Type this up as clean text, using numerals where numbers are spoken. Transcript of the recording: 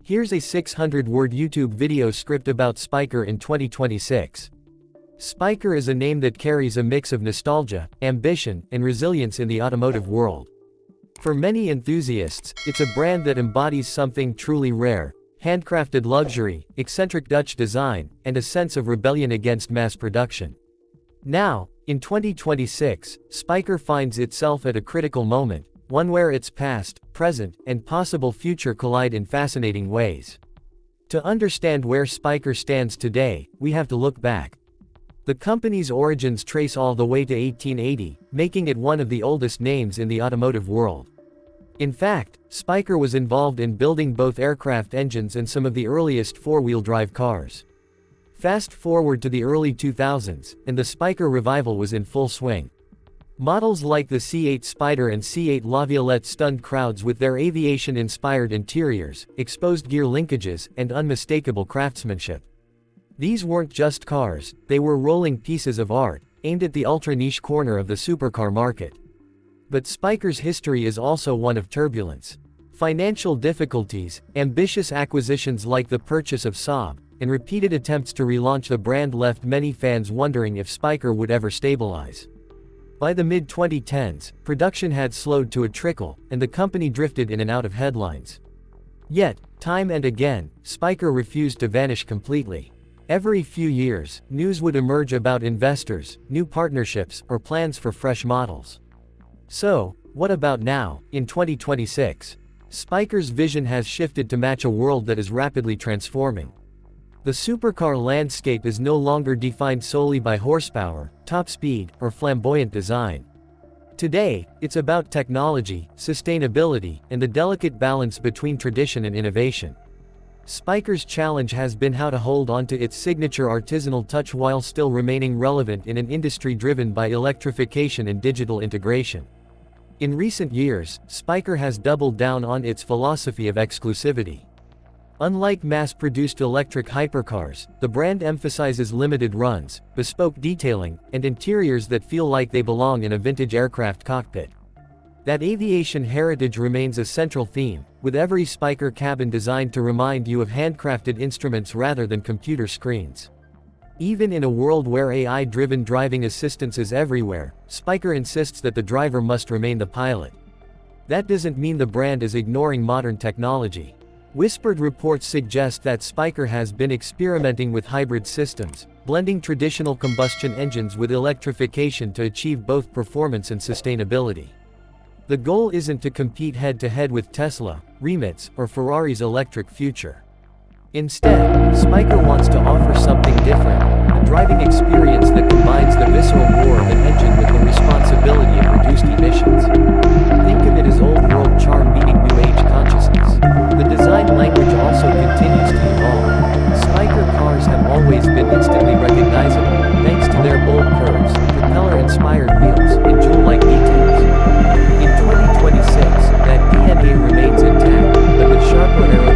Here's a 600-word YouTube video script about Spyker in 2026. Spyker is a name that carries a mix of nostalgia, ambition, and resilience in the automotive world. For many enthusiasts, it's a brand that embodies something truly rare: handcrafted luxury, eccentric Dutch design, and a sense of rebellion against mass production. Now, in 2026, Spyker finds itself at a critical moment, one where its past, present, and possible future collide in fascinating ways. To understand where Spyker stands today, we have to look back. The company's origins trace all the way to 1880, making it one of the oldest names in the automotive world. In fact, Spyker was involved in building both aircraft engines and some of the earliest four-wheel drive cars. Fast forward to the early 2000s, and the Spyker revival was in full swing. Models like the C8 Spider and C8 La Violette stunned crowds with their aviation-inspired interiors, exposed gear linkages, and unmistakable craftsmanship. These weren't just cars, they were rolling pieces of art, aimed at the ultra-niche corner of the supercar market. But Spyker's history is also one of turbulence. Financial difficulties, ambitious acquisitions like the purchase of Saab, and repeated attempts to relaunch the brand left many fans wondering if Spyker would ever stabilize. By the mid-2010s, production had slowed to a trickle, and the company drifted in and out of headlines. Yet, time and again, Spyker refused to vanish completely. Every few years, news would emerge about investors, new partnerships, or plans for fresh models. So, what about now, in 2026? Spyker's vision has shifted to match a world that is rapidly transforming. The supercar landscape is no longer defined solely by horsepower, top speed, or flamboyant design. Today, it's about technology, sustainability, and the delicate balance between tradition and innovation. Spyker's challenge has been how to hold on to its signature artisanal touch while still remaining relevant in an industry driven by electrification and digital integration. In recent years, Spyker has doubled down on its philosophy of exclusivity. Unlike mass-produced electric hypercars, the brand emphasizes limited runs, bespoke detailing, and interiors that feel like they belong in a vintage aircraft cockpit. That aviation heritage remains a central theme, with every Spyker cabin designed to remind you of handcrafted instruments rather than computer screens. Even in a world where AI-driven driving assistance is everywhere, Spyker insists that the driver must remain the pilot. That doesn't mean the brand is ignoring modern technology. Whispered reports suggest that Spyker has been experimenting with hybrid systems, blending traditional combustion engines with electrification to achieve both performance and sustainability. The goal isn't to compete head-to-head with Tesla, Rimac, or Ferrari's electric future. Instead, Spyker wants to offer something different, a driving experience that combines the visceral roar of an engine with the responsibility of reduced emissions. Think of it as old-world charm meeting new-age consciousness. The design language also continues to evolve. Spyker cars have always been instantly recognizable, thanks to their bold curves, propeller-inspired wheels, and jewel-like details. In 2026, that DNA remains intact, but with sharper